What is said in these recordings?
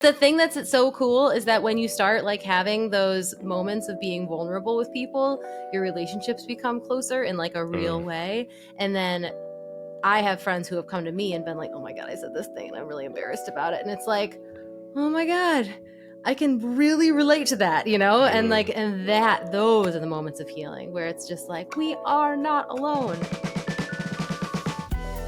The thing that's so cool is that when you start like having those moments of being vulnerable with people, your relationships become closer in like a real way. And then I have friends who have come to me and been like, oh my God, I said this thing and I'm really embarrassed about it. And it's like, oh my God, I can really relate to that, you know? And like, and those are the moments of healing where it's just like, we are not alone.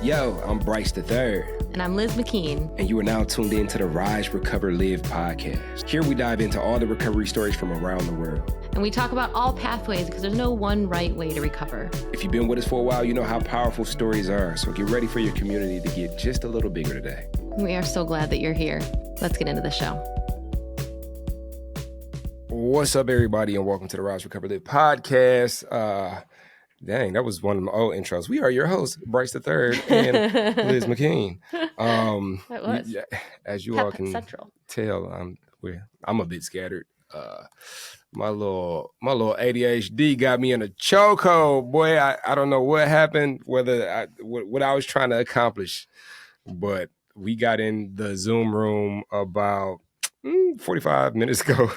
Yo, I'm Bryce III. And I'm Liz McKean. And you are now tuned in to the Rise, Recover, Live podcast. Here we dive into all the recovery stories from around the world. And we talk about all pathways because there's no one right way to recover. If you've been with us for a while, you know how powerful stories are. So get ready for your community to get just a little bigger today. We are so glad that you're here. Let's get into the show. What's up, everybody, and welcome to the Rise, Recover, Live podcast. Dang, that was one of my old intros. We are your hosts, Bryce III and Liz McKean. That was. As you all can Central. tell, I'm a bit scattered. My little ADHD got me in a chokehold, boy. I don't know what happened, what I was trying to accomplish, but we got in the Zoom room about 45 minutes ago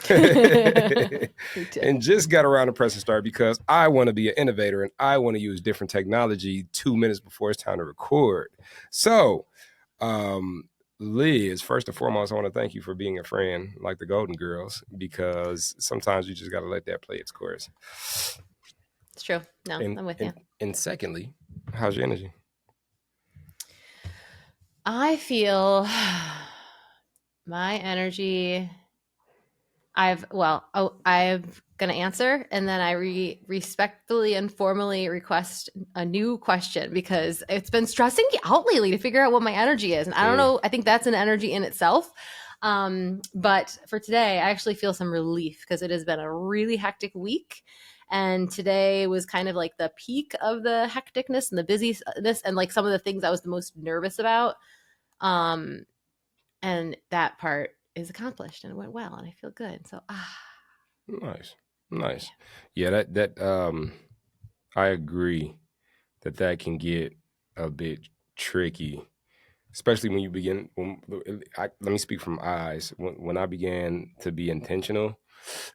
and just got around to pressing start because I want to be an innovator and I want to use different technology 2 minutes before it's time to record. So, Liz, first and foremost, I want to thank you for being a friend like the Golden Girls, because sometimes you just got to let that play its course. It's true. No, I'm with you. And secondly, how's your energy? I feel my energy. I'm going to answer, and then I respectfully and formally request a new question because it's been stressing me out lately to figure out what my energy is. And I don't know, I think that's an energy in itself. But for today, I actually feel some relief because it has been a really hectic week. And today was kind of like the peak of the hecticness and the busyness and like some of the things I was the most nervous about. And that part is accomplished and it went well and I feel good. So, Nice. Yeah, that I agree that can get a bit tricky, especially when you begin. Let me speak from eyes. When I began to be intentional,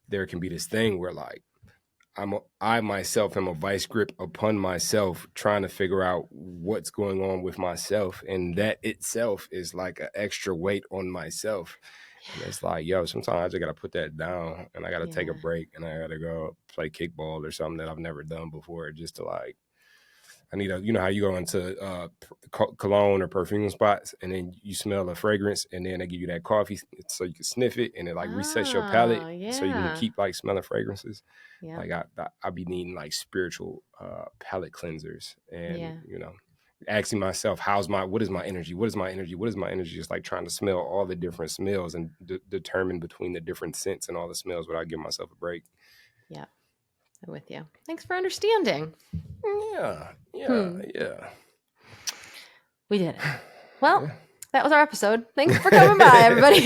there can be this thing where like I myself am a vice grip upon myself, trying to figure out what's going on with myself, and that itself is like an extra weight on myself. And it's like, yo, sometimes I just got to put that down and I got to take a break and I got to go play kickball or something that I've never done before, just to like, I need you know how you go into cologne or perfume spots and then you smell a fragrance and then they give you that coffee so you can sniff it and it like resets your palate so you can keep like smelling fragrances. Yeah. Like I be needing like spiritual palate cleansers and, you know, asking myself, what is my energy? Just like trying to smell all the different smells and determine between the different scents and all the smells without giving myself a break. Yeah, I'm with you. Thanks for understanding. Yeah. We did it. Well, that was our episode. Thanks for coming by, everybody.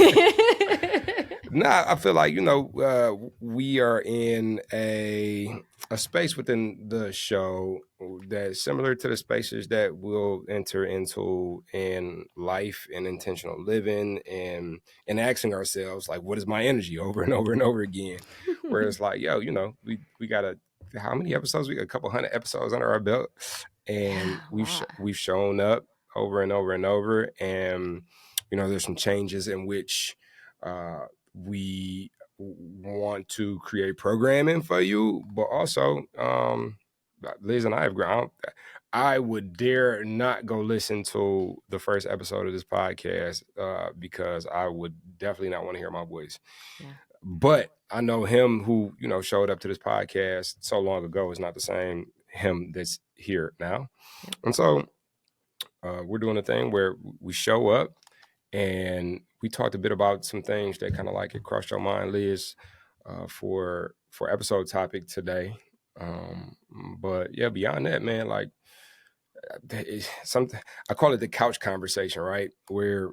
I feel like, you know, we are in a space within the show that's similar to the spaces that we'll enter into in life and intentional living and asking ourselves, like, what is my energy over and over and over again? Where it's like, yo, you know, we got how many episodes? We got a couple hundred episodes under our belt, and we've shown up over and over and over. And, you know, there's some changes in which we want to create programming for you, but also Liz and I have grown. I would dare not go listen to the first episode of this podcast because I would definitely not want to hear my voice. Yeah. But I know him who, you know, showed up to this podcast so long ago is not the same him that's here now. Yeah. And so we're doing a thing where we show up and we talked a bit about some things that kind of like it crossed your mind, Liz, for episode topic today. But yeah, beyond that, man, like something I call it the couch conversation, right? Where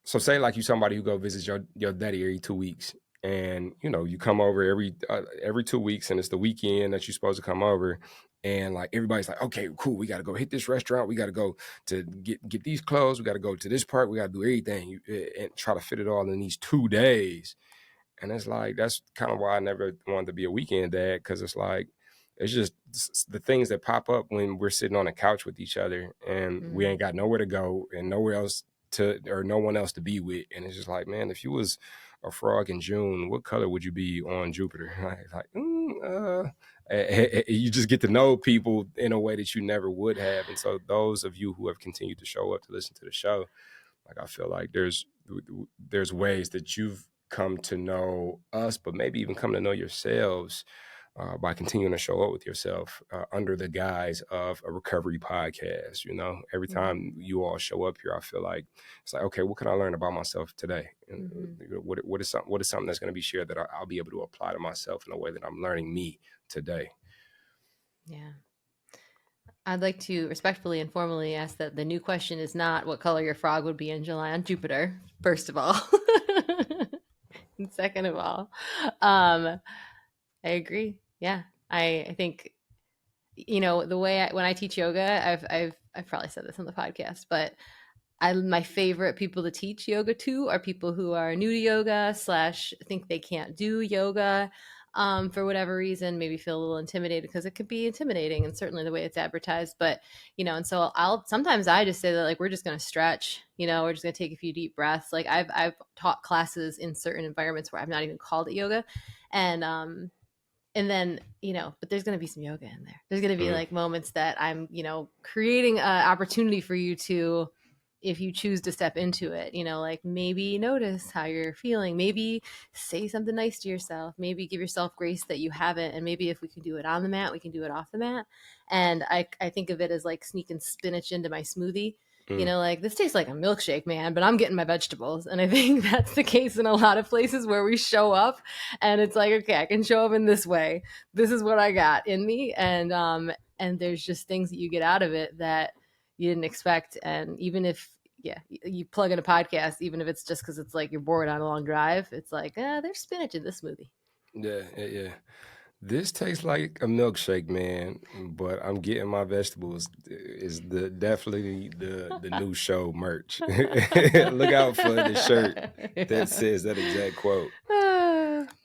so say like you somebody who go visits your daddy every 2 weeks, and you know you come over every 2 weeks, and it's the weekend that you're supposed to come over, and like everybody's like, okay, cool, we got to go hit this restaurant, we got to go to get these clothes, we got to go to this park, we got to do everything and try to fit it all in these 2 days. And it's like, that's kind of why I never wanted to be a weekend dad, because it's like, it's just the things that pop up when we're sitting on a couch with each other and we ain't got nowhere to go and nowhere else to, or no one else to be with. And it's just like, man, if you was a frog in June, what color would you be on Jupiter? You just get to know people in a way that you never would have. And so those of you who have continued to show up to listen to the show, like, I feel like there's ways that you've come to know us, but maybe even come to know yourselves by continuing to show up with yourself under the guise of a recovery podcast. You know, every time you all show up here, I feel like it's like, okay, what can I learn about myself today? And what is something that's going to be shared that I'll be able to apply to myself in a way that I'm learning me today? Yeah. I'd like to respectfully and formally ask that the new question is not what color your frog would be in July on Jupiter, first of all. And second of all, I agree. Yeah. I think, the way when I teach yoga, I've probably said this on the podcast, but my favorite people to teach yoga to are people who are new to yoga / think they can't do yoga for whatever reason, maybe feel a little intimidated, because it could be intimidating, and certainly the way it's advertised. But and so sometimes I just say that, like, we're just going to stretch, we're just going to take a few deep breaths. Like, I've taught classes in certain environments where I've not even called it yoga, and then, but there's going to be some yoga in there. There's going to be like moments that I'm, creating an opportunity for you to, if you choose to step into it, like, maybe notice how you're feeling, maybe say something nice to yourself, maybe give yourself grace that you haven't. And maybe if we can do it on the mat, we can do it off the mat. And I think of it as like sneaking spinach into my smoothie. Like, this tastes like a milkshake, man, but I'm getting my vegetables. And I think that's the case in a lot of places where we show up and it's like, okay, I can show up in this way. This is what I got in me. And there's just things that you get out of it that you didn't expect. And even if, you plug in a podcast, even if it's just because it's like you're bored on a long drive, it's like, there's spinach in this smoothie. Yeah. This tastes like a milkshake, man, but I'm getting my vegetables. Is definitely the new show merch. Look out for the shirt that says that exact quote.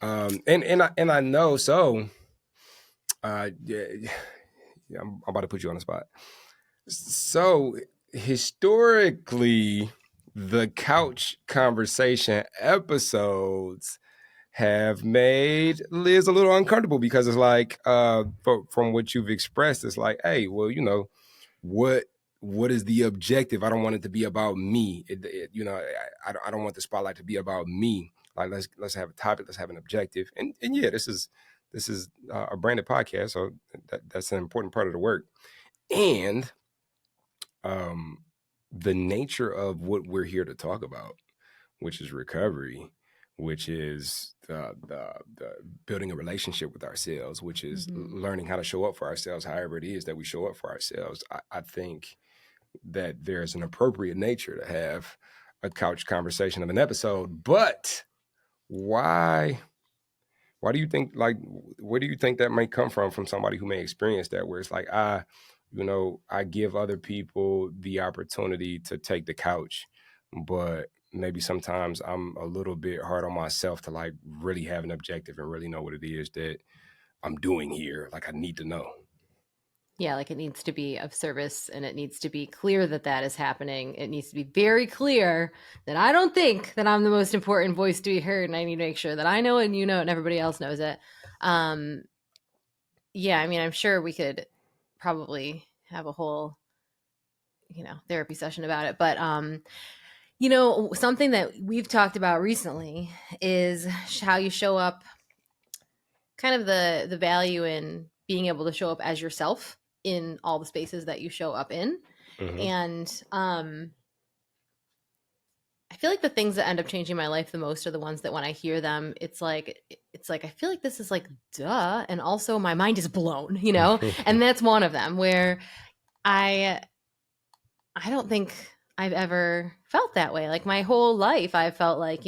And I know, so I'm about to put you on the spot. So historically, the couch conversation episodes have made Liz a little uncomfortable, because it's like, from what you've expressed, it's like, hey, well, what is the objective? I don't want it to be about me. I don't want the spotlight to be about me. Like, let's have a topic, let's have an objective, and yeah, this is a branded podcast, so that's an important part of the work. And the nature of what we're here to talk about, which is recovery, which is the building a relationship with ourselves, which is learning how to show up for ourselves, however it is that we show up for ourselves. I think that there's an appropriate nature to have a couch conversation of an episode. But why do you think, like, where do you think that might come from somebody who may experience that, where it's like, I give other people the opportunity to take the couch, but maybe sometimes I'm a little bit hard on myself to, like, really have an objective and really know what it is that I'm doing here. Like, I need to know. Yeah, like, it needs to be of service, and it needs to be clear that that is happening. It needs to be very clear that I don't think that I'm the most important voice to be heard, and I need to make sure that I know it and you know it and everybody else knows it. Yeah, I mean, I'm sure we could probably have a whole, therapy session about it. But, something that we've talked about recently is how you show up, kind of the value in being able to show up as yourself in all the spaces that you show up in. And I feel like the things that end up changing my life the most are the ones that when I hear them, it's like I feel like this is like, duh, and also my mind is blown, and that's one of them, where I don't think I've ever felt that way. Like, my whole life I've felt like,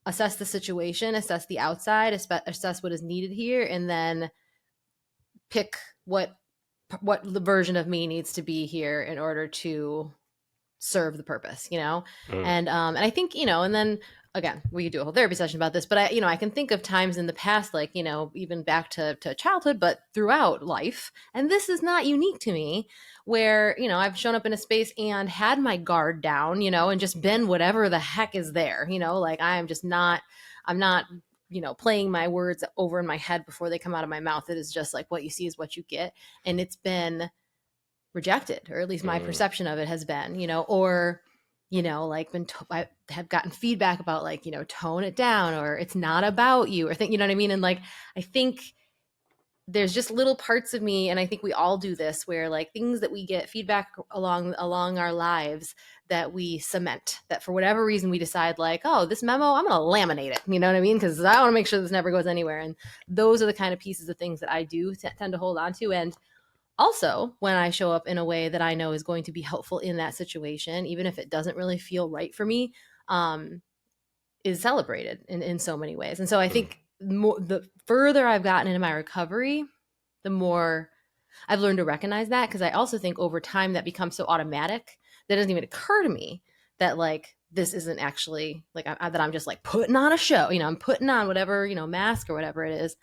assess the situation, assess the outside, assess what is needed here, and then pick what what the version of me needs to be here in order to serve the purpose, you know? Mm, And I think, you know, and then again, we could do a whole therapy session about this, but I, you know, I can think of times in the past, like, you know, even back to childhood, but throughout life. And this is not unique to me, where, you know, I've shown up in a space and had my guard down, you know, and just been whatever the heck is there, you know, like I'm not, you know, playing my words over in my head before they come out of my mouth. It is just like what you see is what you get. And it's been rejected, or at least my mm, perception of it has been, you know, or, you know, like I have gotten feedback about, like, you know, tone it down, or it's not about you, or think, you know what I mean? And like, I think there's just little parts of me, and I think we all do this, where like things that we get feedback along our lives that we cement, that for whatever reason we decide, like, oh, this memo, I'm gonna laminate it, you know what I mean, because I want to make sure this never goes anywhere. And those are the kind of pieces of things that I do tend to hold on to. And also, when I show up in a way that I know is going to be helpful in that situation, even if it doesn't really feel right for me, um, is celebrated in so many ways. And so I mm, think the further I've gotten into my recovery, the more I've learned to recognize that, because I also think over time that becomes so automatic that it doesn't even occur to me that, like, this isn't actually like that I'm just like putting on a show, you know, I'm putting on whatever, you know, mask or whatever it is.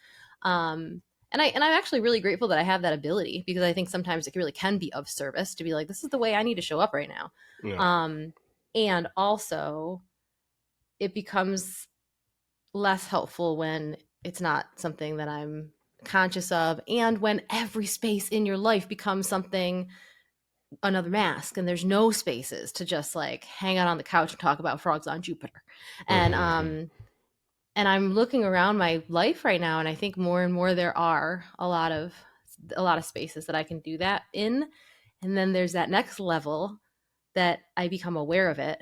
Um, and I'm actually really grateful that I have that ability, because I think sometimes it really can be of service to be like, this is the way I need to show up right now. yeah. Um, and also it becomes less helpful when it's not something that I'm conscious of, and when every space in your life becomes something, another mask, and there's no spaces to just like hang out on the couch and talk about frogs on Jupiter. And Mhm, um and I'm looking around my life right now, and I think more and more there are a lot of spaces that I can do that in. And then there's that next level that I become aware of it,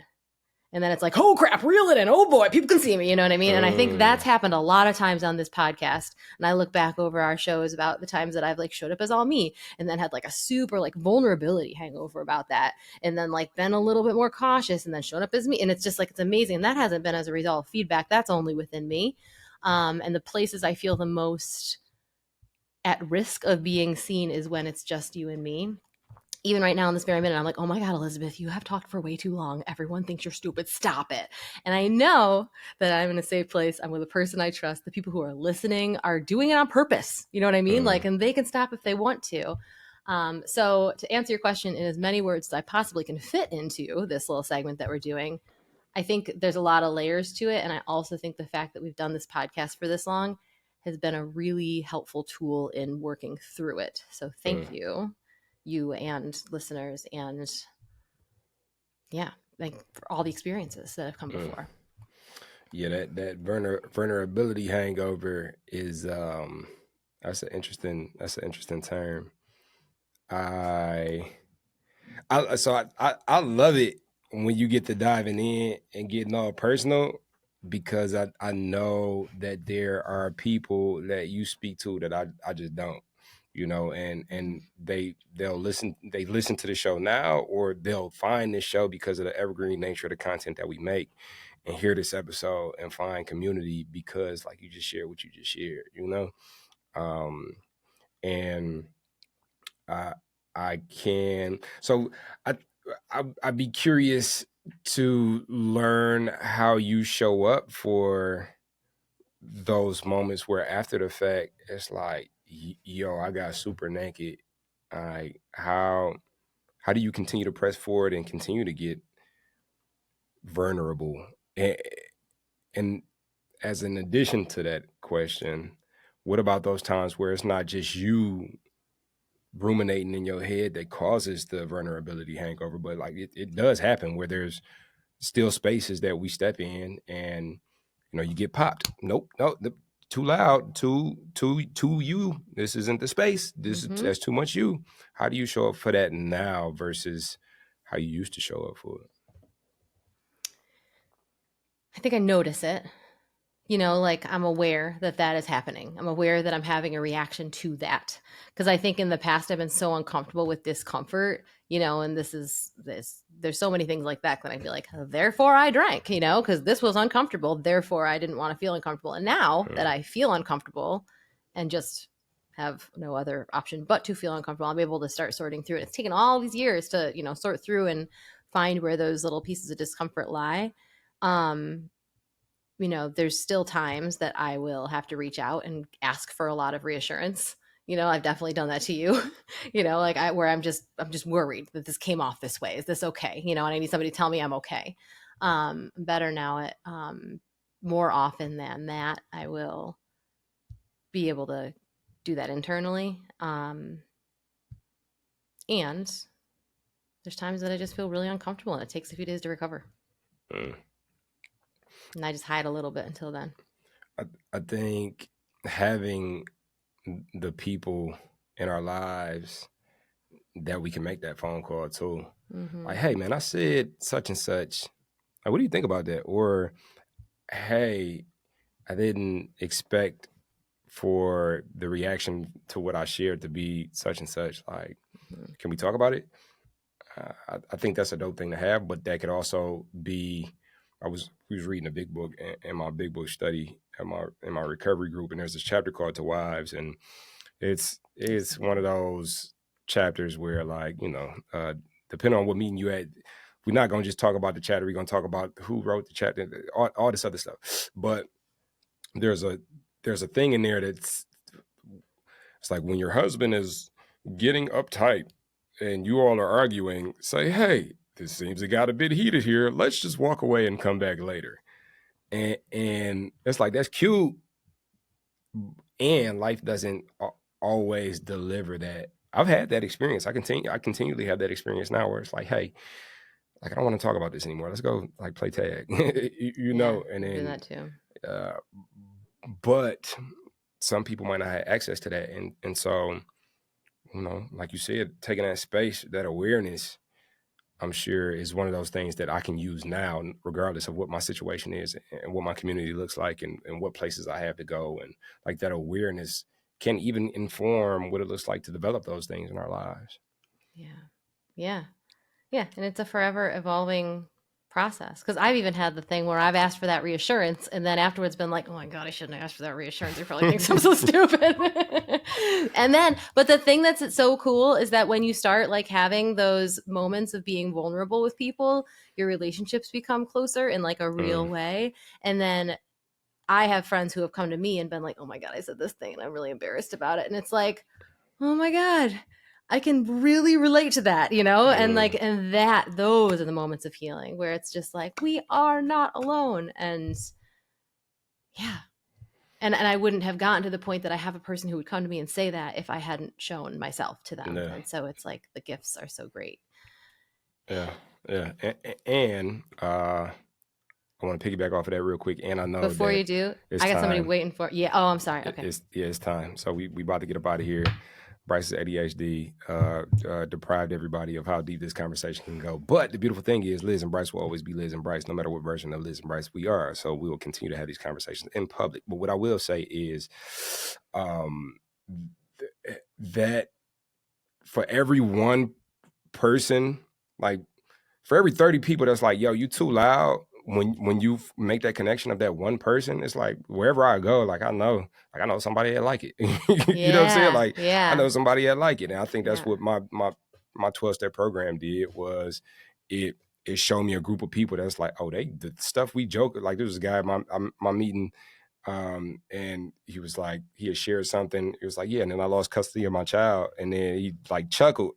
and then it's like, oh crap, reel it in. Oh boy, people can see me. You know what I mean? And I think mm, that's happened a lot of times on this podcast. And I look back over our shows about the times that I've like showed up as all me, and then had like a super like vulnerability hangover about that. And then like been a little bit more cautious, and then showed up as me. And it's just like, it's amazing. And that hasn't been as a result of feedback. That's only within me. And the places I feel the most at risk of being seen is when it's just you and me. Even right now in this very minute, I'm like, oh my God, Elizabeth, you have talked for way too long. Everyone thinks you're stupid. Stop it. And I know that I'm in a safe place. I'm with a person I trust. The people who are listening are doing it on purpose. You know what I mean? Like, mm, and they can stop if they want to. So to answer your question in as many words as I possibly can fit into this little segment that we're doing, I think there's a lot of layers to it. And I also think the fact that we've done this podcast for this long has been a really helpful tool in working through it. So mm, thank you, you and listeners, and yeah, like for all the experiences that have come mm. before. Yeah, that vulnerability hangover is that's an interesting term. I I love it when you get to diving in and getting all personal, because I know that there are people that you speak to that I just don't, you know, and they listen to the show now, or they'll find this show because of the evergreen nature of the content that we make, and hear this episode and find community because, like, you just shared what you just shared, you know. Um and I I can. So I, I'd be curious to learn how you show up for those moments where after the fact it's like, yo, I got super naked. I how do you continue to press forward and continue to get vulnerable? And, and as an addition to that question, what about those times where it's not just you ruminating in your head that causes the vulnerability hangover, but like it does happen where there's still spaces that we step in and, you know, you get popped. Nope, no, too loud, too you. This isn't the space. This is Mm-hmm. that's too much you. How do you show up for that now versus how you used to show up for it? I think I notice it. You know, like I'm aware that that is happening. I'm aware that I'm having a reaction to that, because I think in the past I've been so uncomfortable with discomfort, you know, and there's so many things like that that I'd be like, therefore I drank, you know, because this was uncomfortable, therefore I didn't want to feel uncomfortable. And now that Mm, I feel uncomfortable and just have no other option but to feel uncomfortable. I'm able to start sorting through it. It's taken all these years to, sort through and find where those little pieces of discomfort lie. There's still times that I will have to reach out and ask for a lot of reassurance. I've definitely done that to you. Where I'm just worried that this came off this way. Is this okay? And I need somebody to tell me I'm okay. I'm better now at more often than that. I will be able to do that internally. And there's times that I just feel really uncomfortable and it takes a few days to recover. And I just hide a little bit until then. I think having the people in our lives that we can make that phone call to, like, hey man, I said such and such. Like, what do you think about that? Or, hey, I didn't expect for the reaction to what I shared to be such and such. Like, can we talk about it? I think that's a dope thing to have, but that could also be. We was reading a big book in my big book study in my recovery group, and there's this chapter called "To Wives," and it's one of those chapters where, like, depending on what meeting you at, we're not gonna just talk about the chapter. We're gonna talk about who wrote the chapter, all this other stuff. But there's a thing in there it's like when your husband is getting uptight and you all are arguing, say, hey, this seems to got a bit heated here. Let's just walk away and come back later. And it's like, that's cute. And life doesn't always deliver that. I've had that experience. I continually have that experience now where it's like, hey, like, I don't want to talk about this anymore. Let's go like play tag, know, and then do that too. But some people might not have access to that. And so, like you said, taking that space, that awareness, I'm sure is one of those things that I can use now, regardless of what my situation is and what my community looks like and what places I have to go. And like that awareness can even inform what it looks like to develop those things in our lives. Yeah. And it's a forever evolving process. Because I've even had the thing where I've asked for that reassurance and then afterwards been like, oh my God, I shouldn't have asked for that reassurance. They probably think I'm so stupid. But the thing that's so cool is that when you start like having those moments of being vulnerable with people, your relationships become closer in like a real way. And then I have friends who have come to me and been like, oh my God, I said this thing and I'm really embarrassed about it. And it's like, oh my God, I can really relate to that, and like, and those are the moments of healing where it's just like, we are not alone. And and I wouldn't have gotten to the point that I have a person who would come to me and say that if I hadn't shown myself to them. And so it's like, the gifts are so great. Yeah. And I want to piggyback off of that real quick. And I know before you do, I got somebody waiting for. Yeah. Oh, I'm sorry. Okay. It's time. So we about to get up out of here. Bryce's ADHD deprived everybody of how deep this conversation can go. But the beautiful thing is Liz and Bryce will always be Liz and Bryce, no matter what version of Liz and Bryce we are. So we will continue to have these conversations in public. But what I will say is that for every one person, like for every 30 people that's like, yo, you too loud, when you make that connection of that one person, it's like wherever I go, like I know somebody that like it. You know what I'm saying? Like, I know somebody that like it. And I think that's what my 12-step program did, was it showed me a group of people that's like, oh, the stuff we joke, like there was a guy at my meeting, and he was like, he had shared something. He was like, yeah, and then I lost custody of my child. And then he like chuckled.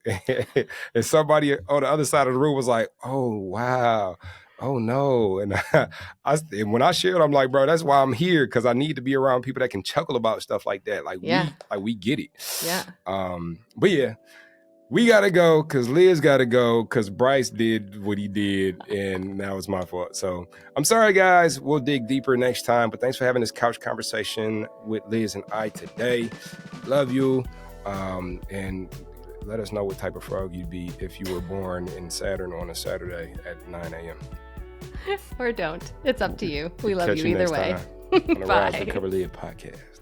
And somebody on the other side of the room was like, oh, wow. Oh no. And and when I shared, I'm like, bro, that's why I'm here. Cause I need to be around people that can chuckle about stuff like that. Like we get it. But yeah, we gotta go because Liz gotta go because Bryce did what he did and now it's my fault. So I'm sorry guys, we'll dig deeper next time, but thanks for having this couch conversation with Liz and I today. Love you. And let us know what type of frog you'd be if you were born in Saturn on a Saturday at 9 a.m. Or don't. It's up to you. We love you either way. On the Rise Recover Live podcast.